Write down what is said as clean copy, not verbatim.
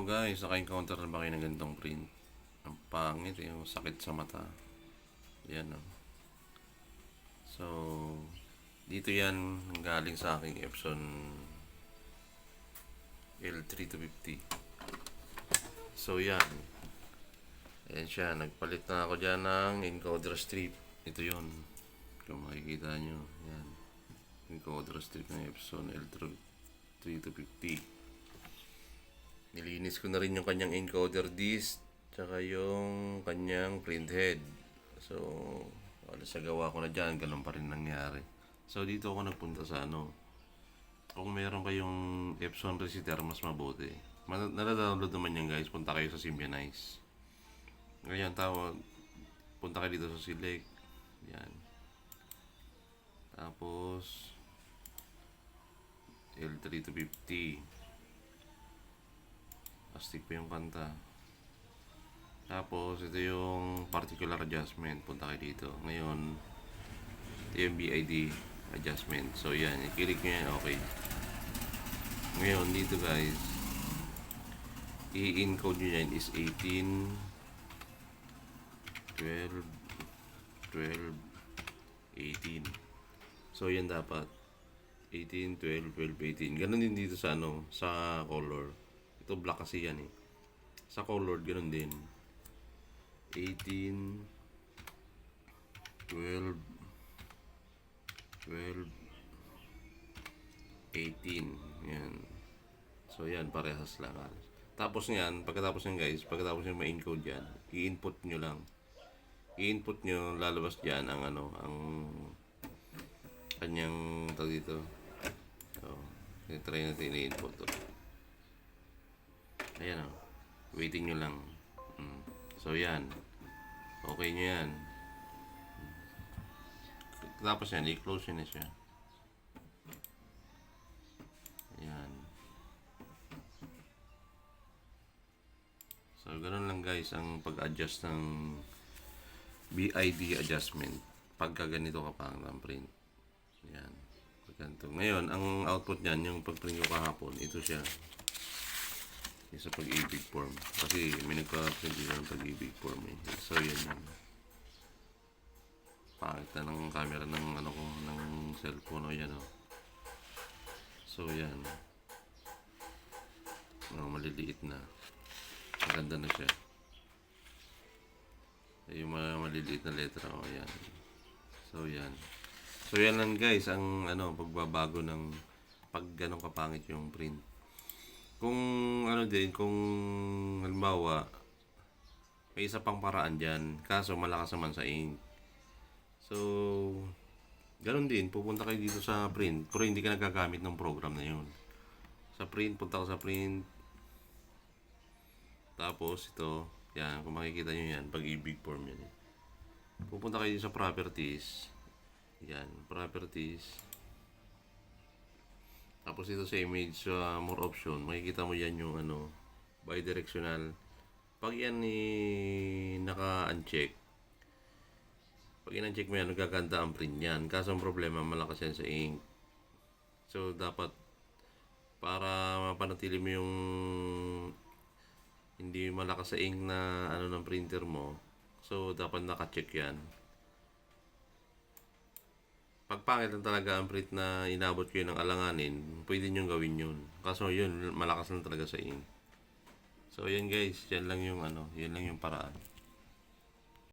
guys, naka-encounter na ba kayo ng ganitong print? Ang pangit, yung sakit sa mata. Yan o. So, dito yan galing sa aking Epson L3250. So yan. Ayan siya, nagpalit na ako dyan ng encoder strip. Ito yun. Kung makikita nyo. Yan. Encoder strip ng Epson L3250. Nilinis ko na rin yung kanyang encoder disc tsaka yung kanyang print head. So, wala sa gawa ko na dyan, ganun pa rin nangyari. So, dito ako nagpunta sa kung meron kayong Epson Resistor, mas mabuti. Naladownload naman yan guys, punta kayo sa Symbionize. Ngayon, punta kayo dito sa Select. Yan. Tapos, L3250. Astig pa yung kanta. Tapos, ito yung particular adjustment. Punta kayo dito. Ngayon, ito yung BID adjustment. So, yan. I-click nyo yan. Okay. Ngayon, dito guys, i-encode nyo yan is 18, 12, 12, 18. So, yan dapat. 18, 12, 12, 18. Ganon din dito sa sa color. Ito black kasi yan eh. Sa color, ganun din. 18, 12, 12, 18. Yan. So, yan. Parehas lang. Tapos yan, pagkatapos yan guys, pagkatapos yung ma-encode yan, i-input nyo lang. I-input nyo, lalabas dyan ang ang kanyang tawag dito. So, try natin i-input to. Ayan o. Waiting nyo lang. So, yan. Okay nyo yan. Tapos yan, i-close nyo na siya. Ayan. So, ganun lang guys ang pag-adjust ng BID adjustment. Pagka ganito kapang ng print. Ayan. Pagkanto. Ngayon, ang output nyan, yung pag-print ko kahapon, ito siya. Sa pag-ibig form. Kasi may nagpa-print dito ng pag-ibig form eh. So yan yan. Pangit na ng camera ng ng cellphone o yan o. So yan. Maliliit na. Maganda na siya. Yung mga maliliit na letra o yan. So yan. So yan lang guys ang pagbabago ng pag ganun kapangit yung print. Kung kung halimbawa may isa pang paraan dyan, kaso malakas naman sa ink. So, ganun din, pupunta kayo dito sa print, pero hindi ka nagagamit ng program na yun. Sa print, punta ka sa print. Tapos, ito, yan, kung makikita nyo yan, pag-ibig form yan. Pupunta kayo sa properties. Yan, properties. Tapos dito sa image, more option, makikita mo yan yung bidirectional. Pag yan naka-uncheck, pag in-uncheck mo yan, nagkaganda ang print yan. Kaso ang problema, malakas yan sa ink. So, dapat, para mapanatili mo yung hindi malakas sa ink na ng printer mo, so, dapat naka-check yan. Pagpangit lang talaga ang print na inabot ko yun ng alanganin, pwede nyo gawin yun. Kaso yun, malakas lang talaga sa ink. So, yan guys, yan lang yung yan lang yung paraan.